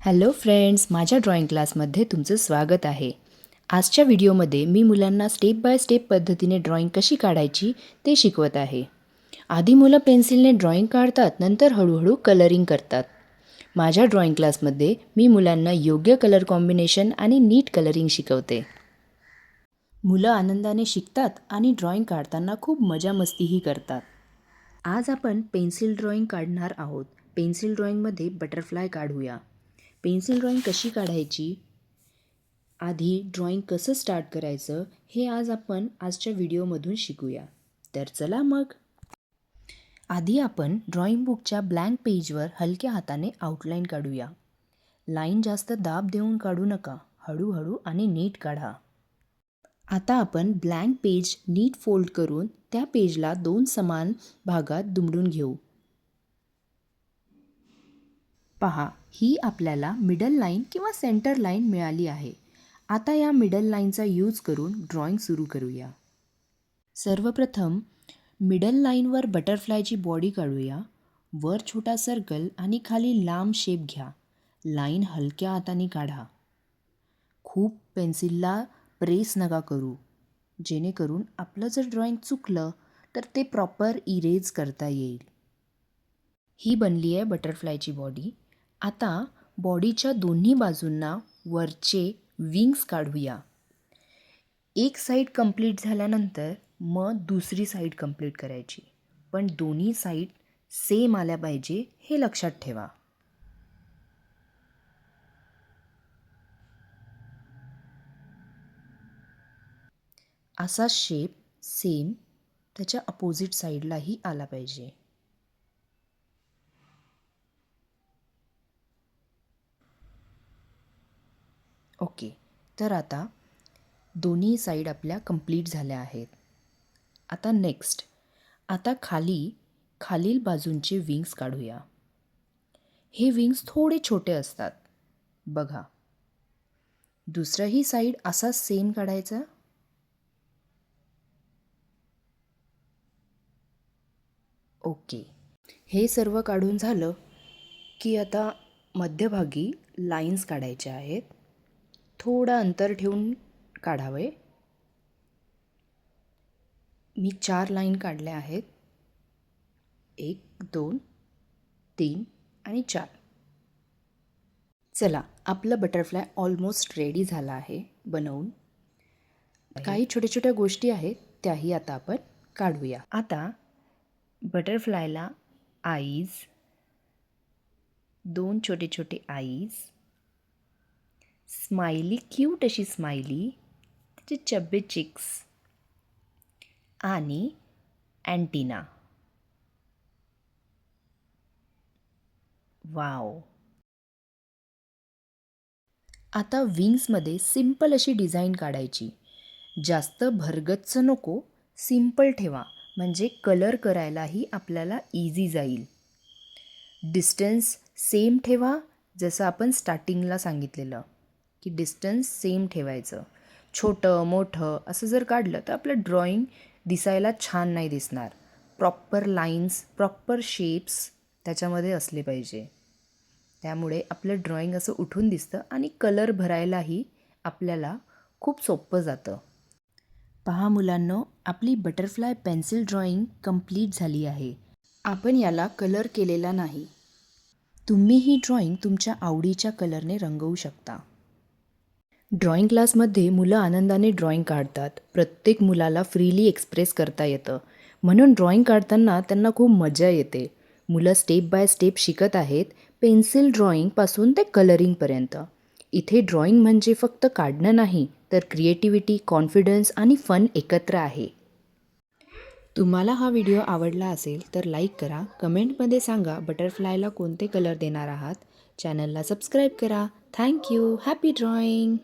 Hello friends, माझ्या drawing क्लासमध्ये तुमचं स्वागत आहे. आजच्या व्हिडिओमध्ये मी मुलांना स्टेप बाय स्टेप पद्धतीने ड्रॉइंग कशी काढायची ते शिकवत आहे. आधी मुलं पेन्सिलने ड्रॉइंग काढतात, नंतर हळूहळू कलरिंग करतात. माझ्या ड्रॉइंग क्लासमध्ये मी मुलांना योग्य कलर कॉम्बिनेशन आणि नीट कलरिंग शिकवते. मुलं आनंदाने शिकतात आणि ड्रॉइंग काढताना खूप मजा मस्तीही करतात. आज आपण पेन्सिल ड्रॉइंग काढणार आहोत. पेन्सिल ड्रॉइंगमध्ये बटरफ्लाय काढूया. पेन्सिल ड्रॉइंग कशी काढायची, आधी ड्रॉइंग कसं स्टार्ट करायचं हे आज आपण आजच्या व्हिडिओमधून शिकूया. तर चला मग. आधी आपण ड्रॉइंग बुकच्या ब्लँक पेजवर हलक्या हाताने आउटलाईन काढूया. लाईन जास्त दाब देऊन काढू नका, हळूहळू आणि नीट काढा. आता आपण ब्लँक पेज नीट फोल्ड करून त्या पेजला 2 समान भागात दुमडून घेऊ. पहा, ही आपल्याला मिडल लाईन किंवा सेंटर लाईन मिळाली आहे. आता या मिडल लाईनचा यूज करून ड्रॉइंग सुरू करूया. सर्वप्रथम मिडल लाईनवर बटरफ्लायची बॉडी काढूया. वर छोटा सर्कल आणि खाली लांब शेप घ्या. लाईन हलक्या हाताने काढा. खूप पेन्सिलला प्रेस नका करू, जेणेकरून आपलं जर ड्रॉइंग चुकलं तर ते प्रॉपर इरेज करता येईल. ही बनली आहे बटरफ्लायची बॉडी. आता बॉडीच्या दोन्ही बाजूंना वरचे विंग्स काढूया. एक साईड कंप्लीट झाल्यानंतर मग दुसरी साईड कंप्लीट करायची, पण दोन्ही साईड सेम आल्या पाहिजे हे लक्षात ठेवा. असा शेप सेम त्याच्या अपोजिट साईडलाही आला पाहिजे. ओके, तर आता दोन्ही साईड आपल्या कंप्लीट झाल्या आहेत. आता नेक्स्ट, आता खालील बाजूंचे विंग्स काढूया. हे विंग्स थोडे छोटे असतात, बघा. दुसराही साईड असा सेम काढायचा. ओके, हे सर्व काढून झालं की आता मध्यभागी लाईन्स काढायच्या आहेत. थोडं अंतर ठेवून काढावे. मी 4 लाईन काढल्या आहेत. 1, 2, 3 आणि 4. चला, आपलं बटरफ्लाय ऑलमोस्ट रेडी झाला आहे बनवून. काही छोट्या छोट्या गोष्टी आहेत त्याही आता आपण काढूया. आता बटरफ्लायला आईज, 2 छोटे छोटे आईज, स्माइली, क्यूट अशी स्माइली, त्याचे चब्बे चिक्स आणि अँटिना. वाव. आता विंग्समध्ये सिंपल अशी डिझाईन काढायची. जास्त भरगच्च नको, सिंपल ठेवा, म्हणजे कलर करायलाही आपल्याला इझी जाईल. डिस्टन्स सेम ठेवा, जसं आपण स्टार्टिंगला सांगितलेलं की डिस्टन्स सेम ठेवायचं. छोटं मोठं असं जर काढलं तर आपलं ड्रॉइंग दिसायला छान नाही दिसणार. प्रॉपर लाईन्स, प्रॉपर शेप्स त्याच्यामध्ये असले पाहिजे. त्यामुळे आपलं ड्रॉइंग असं उठून दिसतं आणि कलर भरायलाही आपल्याला खूप सोपं जातं. पहा मुलांनो, आपली बटरफ्लाय पेन्सिल ड्रॉइंग कंप्लीट झाली आहे. आपण याला कलर केलेला नाही. तुम्ही ही ड्रॉइंग तुमच्या आवडीच्या कलरने रंगवू शकता. ड्रॉइंग क्लासमध्ये मुलं आनंदाने ड्रॉइंग काढतात. प्रत्येक मुलाला फ्रीली एक्सप्रेस करता येतं, म्हणून ड्रॉइंग काढताना त्यांना खूप मजा येते. मुलं स्टेप बाय स्टेप शिकत आहेत, पेन्सिल ड्रॉइंगपासून ते कलरिंगपर्यंत. इथे ड्रॉइंग म्हणजे फक्त काढणं नाही, तर क्रिएटिव्हिटी, कॉन्फिडन्स आणि फन एकत्र आहे. तुम्हाला हा व्हिडिओ आवडला असेल तर लाईक करा, कमेंटमध्ये सांगा बटरफ्लायला कोणते कलर देणार आहात. चॅनलला सबस्क्राईब करा. थँक्यू. Happy drawing.